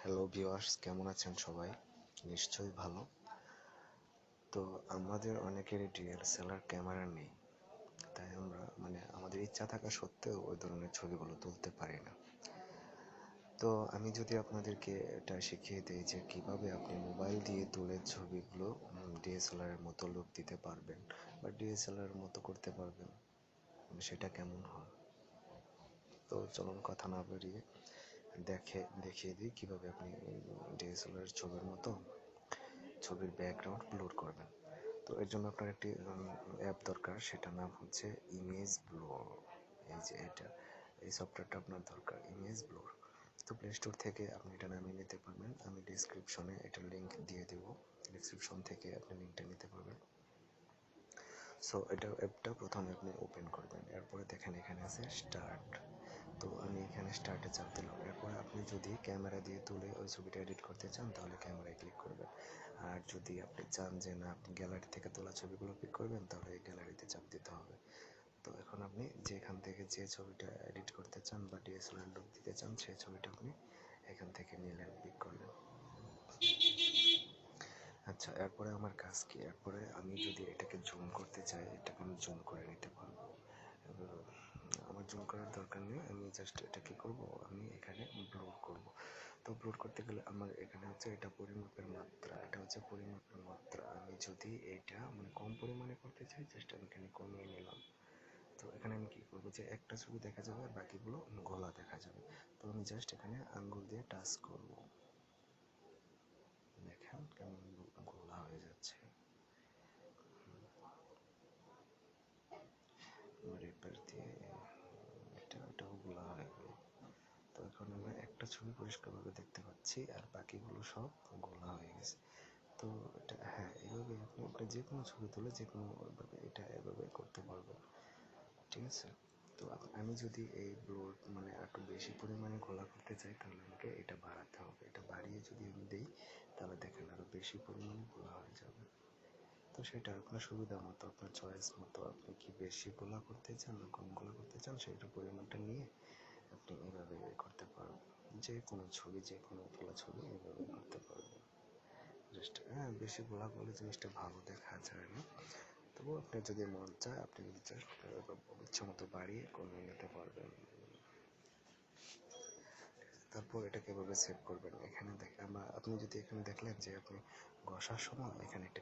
Hello viewers, কেমন আছেন সবাই? নিশ্চয়ই ভালো। তো আমাদের অনেকেরই ডিএসএলআর ক্যামেরা নেই, তাই আমরা আমাদের ইচ্ছা থাকা সত্ত্বেও ওই ধরনের ছবিগুলো তুলতে পারি না। তো আমি যদি আপনাদেরকে এটা শিখিয়ে দিই যে কিভাবে আপনি মোবাইল দিয়ে তুলে ছবিগুলো ডিএসএলআর এর মতো লুক দিতে পারবেন বা ডিএসএলআর এর মতো করতে পারবেন, সেটা কেমন হয়। তো চলুন কথা না বেরিয়ে দেখিয়ে দিই কিভাবে আপনি ডিএসএলআর ছবির মতো ছবির ব্যাকগ্রাউন্ড ব্লুর করবেন। তো এর জন্য আপনার একটি অ্যাপ দরকার, সেটার নাম হচ্ছে ইমেজ ব্লুর। এই যে এই সফটওয়্যারটা আপনার দরকার, ইমেজ ব্লুর। তো প্লে স্টোর থেকে আপনি এটা নামিয়ে নিতে পারবেন, আমি ডিসক্রিপশনে এটার লিঙ্ক দিয়ে দেব, ডিসক্রিপশন থেকে আপনি লিঙ্কটা নিতে পারবেন। সো এটা অ্যাপটা প্রথমে আপনি ওপেন করবেন, এরপরে দেখেন এখানে আছে স্টার্ট। তো আমি এখানে স্টার্টে চাপ দিলাম। এরপরে আপনি যদি ক্যামেরা দিয়ে তুলে ওই ছবিটা এডিট করতে চান তাহলে ক্যামেরায় ক্লিক করবেন, আর যদি আপনি চান যে না আপনি গ্যালারি থেকে তোলা ছবিগুলো পিক করবেন তাহলে এই গ্যালারিতে চাপ দিতে হবে। তো এখন আপনি যেখান থেকে যে ছবিটা এডিট করতে চান বা ডিএসএলআর লুক দিতে চান সেই ছবিটা আপনি এখান থেকে নিলেন, পিক করলেন। আচ্ছা, এরপরে আমার কাজ কি? এরপরে আমি যদি এটাকে জুম করতে চাই, এটাকে আমি জুম করে নিতে পারবো। আমার জুম করার দরকার নেই, আমি জাস্ট এটা কি করব, আমি এখানে ব্লুর করব। তো ব্লুর করতে গেলে আমার এখানে হচ্ছে এটা পরিমাপের মাত্রা, এটা হচ্ছে পরিমাপের মাত্রা। আমি যদি এটা কম পরিমাণে করতে চাই, জাস্ট আমি এখানে কমিয়ে নিলাম। তো এখানে আমি কি করবো যে একটা ছবি দেখা যাবে আর বাকিগুলো ঘোলা দেখা যাবে। তো আমি জাস্ট এখানে আঙ্গুল দিয়ে টাচ করব, দেখেন কেমন ঘোলা হয়ে যাচ্ছে। রেপার দিয়ে এটাও ঘোলা হয়ে গেল। তো এখন আমরা একটা ছবি পরিষ্কারভাবে দেখতে পাচ্ছি আর বাকিগুলো সব ঘোলা হয়ে গেছে। তো এটা হ্যাঁ, এইভাবে আপনি একটা যে কোনো ছবি তুলে যে কোনোভাবে এটা এভাবে করতে পারবেন, ঠিক আছে। তো আমি যদি এই ব্লুর একটু বেশি পরিমাণে ঘোলা করতে চাই তাহলে আমাকে এটা বাড়াতে হবে। এটা বাড়িয়ে যদি আমি দিই তাহলে দেখেন আরও বেশি পরিমাণে ঘোলা হয়ে যাবে। তো সেটা আপনার সুবিধা মতো, আপনার চয়েস মতো, আপনি কি বেশি গোলা করতে চান না কম গোলা করতে চান সেটার পরিমাণটা নিয়ে আপনি এভাবে করতে পারবেন। যে কোনো ছবি, যে কোনো তোলা ছবি এভাবে করতে পারবেন। জাস্ট হ্যাঁ, বেশি গোলা করলে জিনিসটা ভালো দেখা যায় না। তবুও আপনার যদি মন চায় আপনি যদি জাস্ট ইচ্ছা মতো বাড়িয়ে কমিয়ে নিতে পারবেন। তারপর এটাকে এভাবে সেভ করবেন। এখানে আপনি যদি এখানে দেখলেন যে আপনি ঘষার সময় এখানে একটা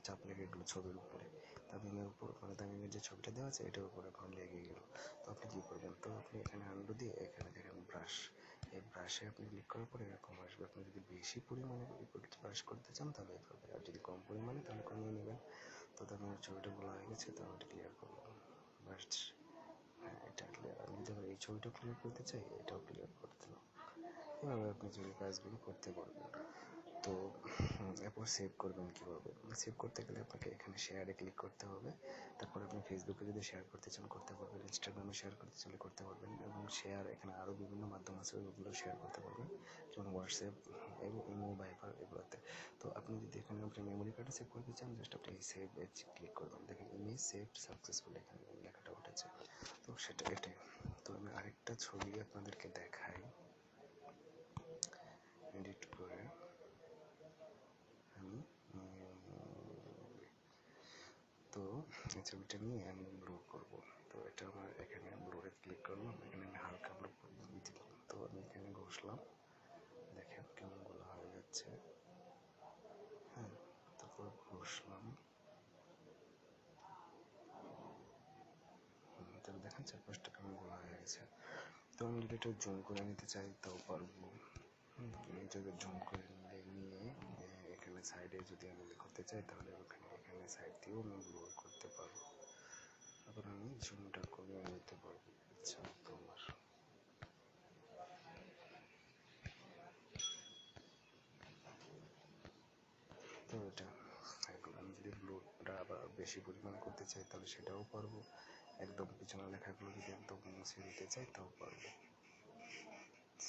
চাপ লেগে গেলো ছবির উপরে, তামিমের উপর তামিমের যে ছবিটা দেওয়া আছে এটার উপরে আপনার লেগে গেল। তো আপনি কী করবেন, তো আপনি এখানে আন্ডু দিয়ে এখানে দেখেন ব্রাশ, এই ব্রাশে আপনি ক্লিক করার পরে এরকম আসবে। আপনি যদি বেশি পরিমাণে ব্রাশ করতে চান তাহলে এভাবে, আর যদি কম পরিমাণে তাহলে কমিয়ে নেবেন। তো তামিমের ছবিটা বলা হয়ে গেছে, তো আমি ক্লিয়ার করবো ব্রাশ। হ্যাঁ, এটা ক্লিয়ার। আমি যদি এই ছবিটা ক্লিয়ার করতে চাই এটাও ক্লিয়ার করতে হবে। এভাবে আপনি যদি কাজগুলো করতে পারবেন। তো এরপর সেভ করবেন কীভাবে? সেভ করতে গেলে আপনাকে এখানে শেয়ারে ক্লিক করতে হবে। তারপর আপনি ফেসবুকে যদি শেয়ার করতে চান করতে পারবেন, ইনস্টাগ্রামে শেয়ার করতে চাইলে করতে পারবেন, এবং শেয়ার এখানে আরও বিভিন্ন মাধ্যম আছে ওগুলো শেয়ার করতে পারবেন, যেমন হোয়াটসঅ্যাপ এবং ইমো, ভাইবার এগুলোতে। তো আপনি যদি এখানে আপনি মেমোরি কার্ডে সেভ করতে চান জাস্ট আপনি এই সেভ ক্লিক করবেন, দেখেন ইমেজ সেভ সাকসেসফুল এখানে লেখাটা উঠেছে। তো সেটা এটাই। তো আমি আরেকটা ছবি আপনাদেরকে দেখাই, এডিট করে আমি তো এই ছবিটা নিয়ে আমি ব্লু করব। তো এটা আমার এখানে ব্লুরে ক্লিক করলাম, এখানে আমি হালকা ব্লু দিয়ে দিলাম। তো আমি এখানে ঘষলাম, দেখেন কেমন গুলো হয়ে যাচ্ছে। হ্যাঁ, তারপর ঘষলাম, তাহলে দেখেন চারপাশটা কেমন গুলো হয়ে গেছে। তো আমি যদি এটা জুম করে নিতে চাই তাও পারবো। এটাকে জুম করে নিয়ে এখানে সাইডে যদি আমি করতে চাই তাহলে এখানে সাইড দিয়েও আমি ব্লু করতে পারবো। তারপর আমি জুমটা কমিয়ে নিতে পারবো ইচ্ছা মতো আমার। তো এটা এখন আমি যদি ব্লুটা আবার বেশি পরিমাণে করতে চাই তাহলে সেটাও পারবো। একদম পিছনের লেখাগুলো যদি একদম মুছে দিতে চাই তাও পারবো।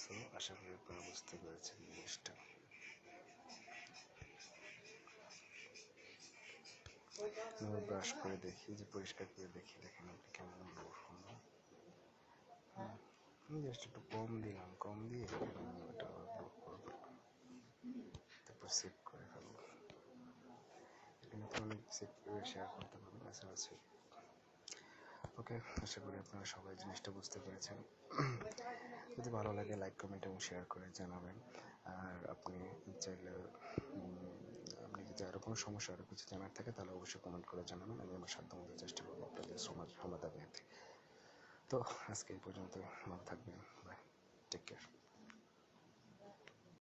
সো আশা করি আপনারা বুঝতে পেরেছেন জিনিসটা। আমি ব্রাশ করে দেখি, যে পরিষ্কার করে দেখি, দেখেন আপনি কেমন ব্লু হলো। আমি জাস্ট একটু কম দিলাম, কম দিয়ে ওটা ব্লু করবো। তারপর সেভ করে ফেলবো। এখানে তো অনেক সেভ করে শেয়ার করতে পারবেন, এছাড়া সেভ। ওকে, আশা করি আপনারা সবাই জিনিসটা বুঝতে পেরেছেন। যদি ভালো লাগে লাইক কমেন্ট এবং শেয়ার করে জানাবেন। আর আপনি চাইলে আপনি যদি আরও কোনো সমস্যা আরও কিছু জানার থাকে তাহলে অবশ্যই কমেন্ট করে জানাবেন, আমি আমার সাধ্যমতো চেষ্টা করবো আপনাদের সমাধান দিতে। তো আজকে এই পর্যন্ত, ভালো থাকবেন, বাই, টেক কেয়ার।